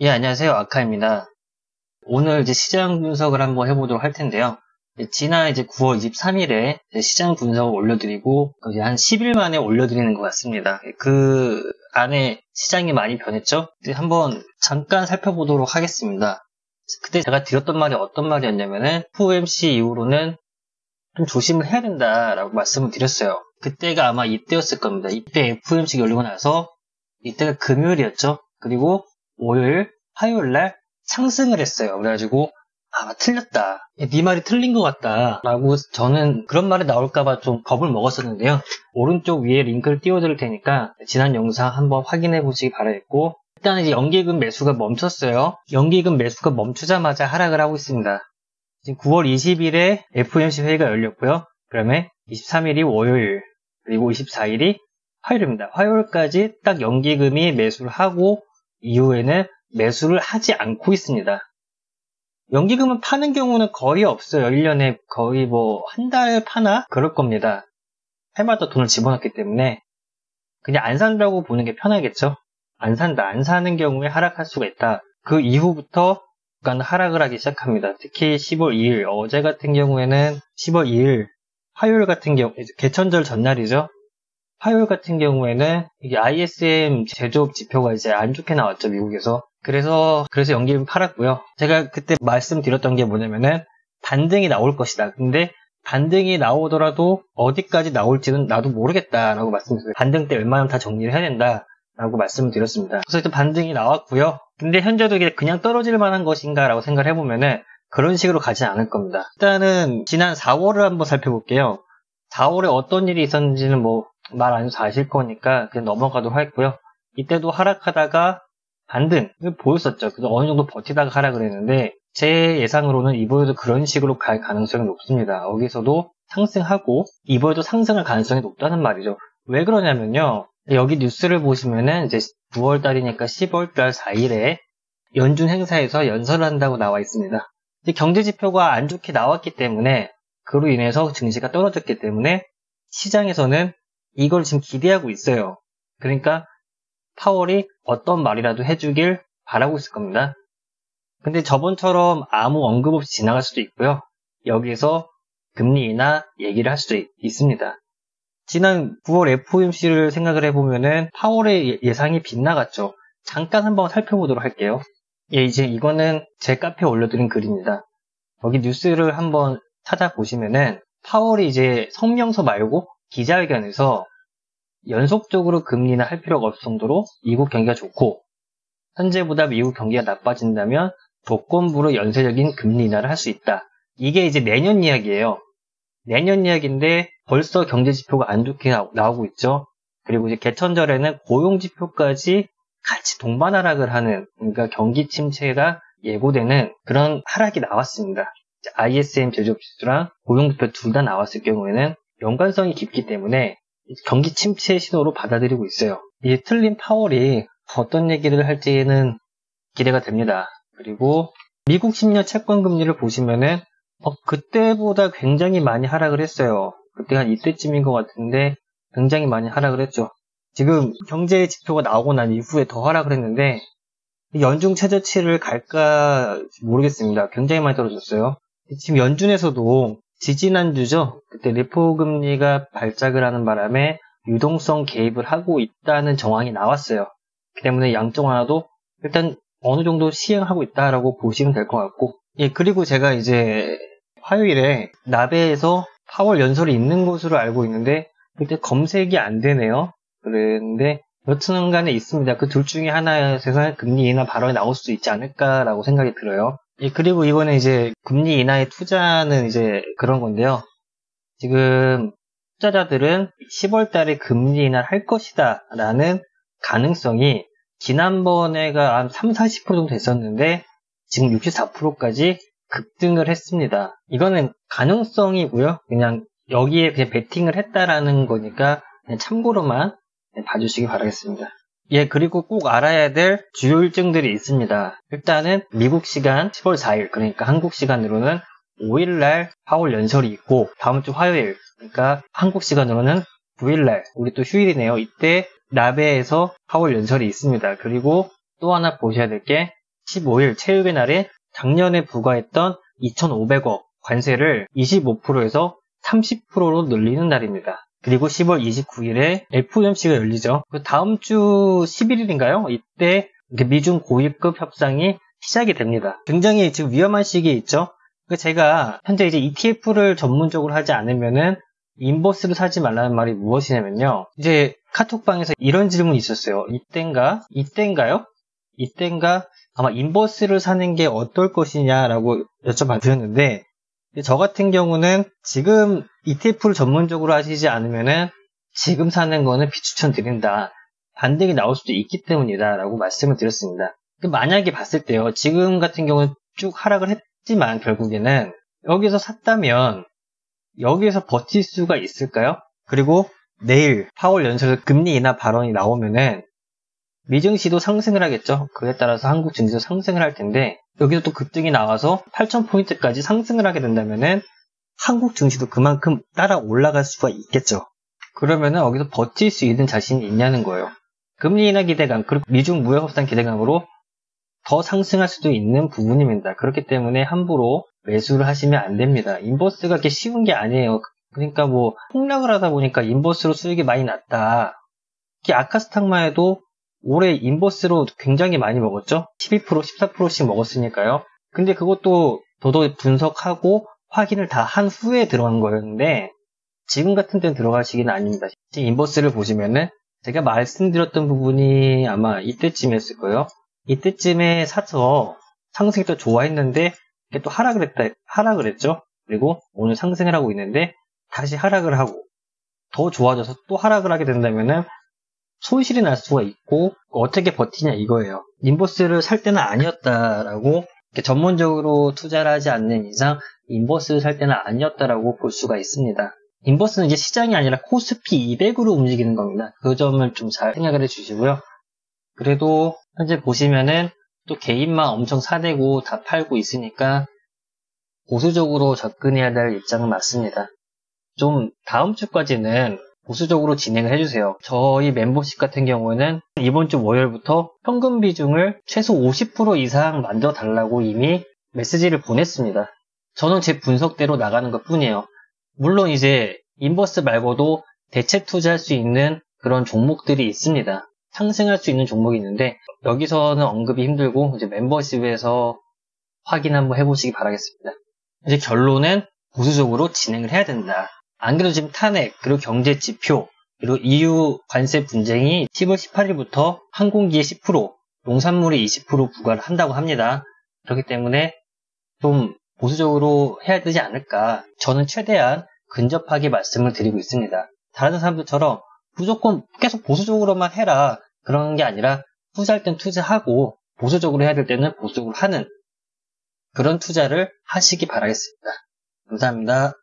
예, 안녕하세요. 아카입니다. 오늘 이제 시장 분석을 한번 해보도록 할 텐데요. 지난 이제 9월 23일에 시장 분석을 올려드리고, 이제 한 10일 만에 올려드리는 것 같습니다. 그 안에 시장이 많이 변했죠? 한번 잠깐 살펴보도록 하겠습니다. 그때 제가 드렸던 말이 어떤 말이었냐면은, FOMC 이후로는 좀 조심을 해야 된다라고 말씀을 드렸어요. 그때가 아마 이때였을 겁니다. 이때 FOMC 열리고 나서, 이때가 금요일이었죠? 그리고 화요일날 상승을 했어요. 그래가지고 틀렸다. 네 말이 틀린 것 같다. 라고 저는 그런 말이 나올까봐 좀 겁을 먹었었는데요. 오른쪽 위에 링크를 띄워드릴 테니까 지난 영상 한번 확인해 보시기 바라겠고, 일단 이제 연기금 매수가 멈췄어요. 연기금 매수가 멈추자마자 하락을 하고 있습니다. 지금 9월 20일에 FOMC 회의가 열렸고요. 그다음에 23일이 월요일, 그리고 24일이 화요일입니다. 화요일까지 딱 연기금이 매수를 하고 이후에는 매수를 하지 않고 있습니다. 연기금은 파는 경우는 거의 없어요. 1년에 거의 한 달 파나? 그럴 겁니다. 해마다 돈을 집어넣기 때문에 그냥 안 산다고 보는 게 편하겠죠. 안 산다. 안 사는 경우에 하락할 수가 있다. 그 이후부터 약간 하락을 하기 시작합니다. 특히 10월 2일, 어제 같은 경우에는 10월 2일, 화요일 같은 경우, 개천절 전날이죠. 화요일 같은 경우에는 이게 ISM 제조업 지표가 이제 안 좋게 나왔죠, 미국에서. 그래서 연기금 팔았고요. 제가 그때 말씀드렸던 게 뭐냐면은 반등이 나올 것이다. 근데 반등이 나오더라도 어디까지 나올지는 나도 모르겠다라고 말씀드렸어요. 반등 때 웬만하면 다 정리를 해야 된다라고 말씀을 드렸습니다. 그래서 일단 반등이 나왔고요. 근데 현재도 이게 그냥 떨어질 만한 것인가라고 생각을 해보면은 그런 식으로 가지 않을 겁니다. 일단은 지난 4월을 한번 살펴볼게요. 4월에 어떤 일이 있었는지는 말 안 해서 아실 거니까 그냥 넘어가도록 하겠고요. 이때도 하락하다가 반등을 보였었죠. 그래서 어느 정도 버티다가 하락을 했는데 제 예상으로는 이번에도 그런 식으로 갈 가능성이 높습니다. 여기서도 상승하고 이번에도 상승할 가능성이 높다는 말이죠. 왜 그러냐면요. 여기 뉴스를 보시면은 이제 9월 달이니까 10월 달 4일에 연준 행사에서 연설을 한다고 나와 있습니다. 경제 지표가 안 좋게 나왔기 때문에 그로 인해서 증시가 떨어졌기 때문에 시장에서는 이걸 지금 기대하고 있어요. 그러니까 파월이 어떤 말이라도 해주길 바라고 있을 겁니다. 근데 저번처럼 아무 언급 없이 지나갈 수도 있고요. 여기에서 금리 인하 얘기를 할 수도 있습니다. 지난 9월 FOMC를 생각을 해보면은 파월의 예상이 빗나갔죠. 잠깐 한번 살펴보도록 할게요. 이제 이거는 제 카페에 올려드린 글입니다. 여기 뉴스를 한번 찾아보시면은 파월이 이제 성명서 말고 기자회견에서 연속적으로 금리 인하 할 필요가 없을 정도로 미국 경기가 좋고 현재보다 미국 경기가 나빠진다면 조건부로 연쇄적인 금리 인하를 할 수 있다. 이게 이제 내년 이야기예요. 내년 이야기인데 벌써 경제 지표가 안 좋게 나오고 있죠. 그리고 이제 개천절에는 고용 지표까지 같이 동반 하락을 하는, 그러니까 경기 침체가 예고되는 그런 하락이 나왔습니다. ISM 제조업 지수랑 고용 지표 둘 다 나왔을 경우에는 연관성이 깊기 때문에 경기 침체 신호로 받아들이고 있어요. 이 틀린 파월이 어떤 얘기를 할지는 기대가 됩니다. 그리고 미국 10년 채권 금리를 보시면은 그때보다 굉장히 많이 하락을 했어요. 그때 한 이때쯤인 것 같은데 굉장히 많이 하락을 했죠. 지금 경제 지표가 나오고 난 이후에 더 하락을 했는데 연중 최저치를 갈까 모르겠습니다. 굉장히 많이 떨어졌어요. 지금 연준에서도 지지난주죠. 그때 레포 금리가 발작을 하는 바람에 유동성 개입을 하고 있다는 정황이 나왔어요. 그렇기 때문에 양쪽 하나도 일단 어느 정도 시행하고 있다라고 보시면 될 것 같고, 그리고 제가 이제 화요일에 나베에서 파월 연설이 있는 것으로 알고 있는데 그때 검색이 안 되네요. 그런데 여튼 간에 있습니다. 그 둘 중에 하나에서 금리 인하 발언이 나올 수도 있지 않을까라고 생각이 들어요. 그리고 이거는 이제 금리 인하의 투자는 이제 그런 건데요. 지금 투자자들은 10월 달에 금리 인하를 할 것이다 라는 가능성이 지난번에가 한 30-40% 정도 됐었는데 지금 64%까지 급등을 했습니다. 이거는 가능성이고요. 그냥 여기에 그냥 베팅을 했다라는 거니까 그냥 참고로만 봐주시기 바라겠습니다. 그리고 꼭 알아야 될 주요 일정들이 있습니다. 일단은 미국 시간 10월 4일, 그러니까 한국 시간으로는 5일날 파월 연설이 있고, 다음 주 화요일, 그러니까 한국 시간으로는 9일날, 우리 또 휴일이네요. 이때 나베에서 파월 연설이 있습니다. 그리고 또 하나 보셔야 될 게 15일 체육의 날에 작년에 부과했던 2,500억 관세를 25%에서 30%로 늘리는 날입니다. 그리고 10월 29일에 FOMC가 열리죠. 그 다음 주 11일인가요? 이때 미중 고위급 협상이 시작이 됩니다. 굉장히 지금 위험한 시기에 있죠. 제가 현재 이제 ETF를 전문적으로 하지 않으면은 인버스를 사지 말라는 말이 무엇이냐면요. 이제 카톡방에서 이런 질문이 있었어요. 이때인가요? 아마 인버스를 사는 게 어떨 것이냐라고 여쭤봤는데, 저 같은 경우는 지금 ETF를 전문적으로 하시지 않으면은 지금 사는 거는 비추천드린다. 반등이 나올 수도 있기 때문이다 라고 말씀을 드렸습니다. 만약에 봤을 때요, 지금 같은 경우는 쭉 하락을 했지만 결국에는 여기서 샀다면 여기에서 버틸 수가 있을까요? 그리고 내일 파월 연설에서 금리 인하 발언이 나오면은 미증시도 상승을 하겠죠. 그에 따라서 한국 증시도 상승을 할 텐데, 여기서 또 급등이 나와서 8,000포인트까지 상승을 하게 된다면은 한국 증시도 그만큼 따라 올라갈 수가 있겠죠. 그러면은 여기서 버틸 수 있는 자신이 있냐는 거예요. 금리 인하 기대감, 그리고 미중 무역 협상 기대감으로 더 상승할 수도 있는 부분입니다. 그렇기 때문에 함부로 매수를 하시면 안 됩니다. 인버스가 그렇게 쉬운 게 아니에요. 그러니까 뭐 폭락을 하다 보니까 인버스로 수익이 많이 났다. 특히 아카스탁만 해도 올해 인버스로 굉장히 많이 먹었죠. 12%, 14%씩 먹었으니까요. 근데 그것도 더더 분석하고 확인을 다 한 후에 들어간 거였는데 지금 같은 데는 들어가시기는 아닙니다. 인버스를 보시면은 제가 말씀드렸던 부분이 아마 이때쯤이었을 거예요. 이때쯤에 사서 상승이 또 좋아했는데 또 하락을 했죠. 그리고 오늘 상승을 하고 있는데 다시 하락을 하고 더 좋아져서 또 하락을 하게 된다면은 손실이 날 수가 있고 어떻게 버티냐 이거예요. 인버스를 살 때는 아니었다라고, 전문적으로 투자를 하지 않는 이상 인버스를 살 때는 아니었다라고 볼 수가 있습니다. 인버스는 이제 시장이 아니라 코스피 200으로 움직이는 겁니다. 그 점을 좀 잘 생각을 해주시고요. 그래도 현재 보시면은 또 개인만 엄청 사대고 다 팔고 있으니까 보수적으로 접근해야 될 입장은 맞습니다. 좀 다음 주까지는 보수적으로 진행을 해주세요. 저희 멤버십 같은 경우는 이번 주 월요일부터 현금 비중을 최소 50% 이상 만들어 달라고 이미 메시지를 보냈습니다. 저는 제 분석대로 나가는 것 뿐이에요. 물론 이제 인버스 말고도 대체 투자할 수 있는 그런 종목들이 있습니다. 상승할 수 있는 종목이 있는데 여기서는 언급이 힘들고 이제 멤버십에서 확인 한번 해보시기 바라겠습니다. 이제 결론은 보수적으로 진행을 해야 된다. 안 그래도 지금 탄핵, 그리고 경제 지표, 그리고 EU 관세 분쟁이 10월 18일부터 항공기에 10%, 농산물에 20% 부과를 한다고 합니다. 그렇기 때문에 좀 보수적으로 해야 되지 않을까. 저는 최대한 근접하게 말씀을 드리고 있습니다. 다른 사람들처럼 무조건 계속 보수적으로만 해라. 그런 게 아니라 투자할 땐 투자하고 보수적으로 해야 될 때는 보수적으로 하는 그런 투자를 하시기 바라겠습니다. 감사합니다.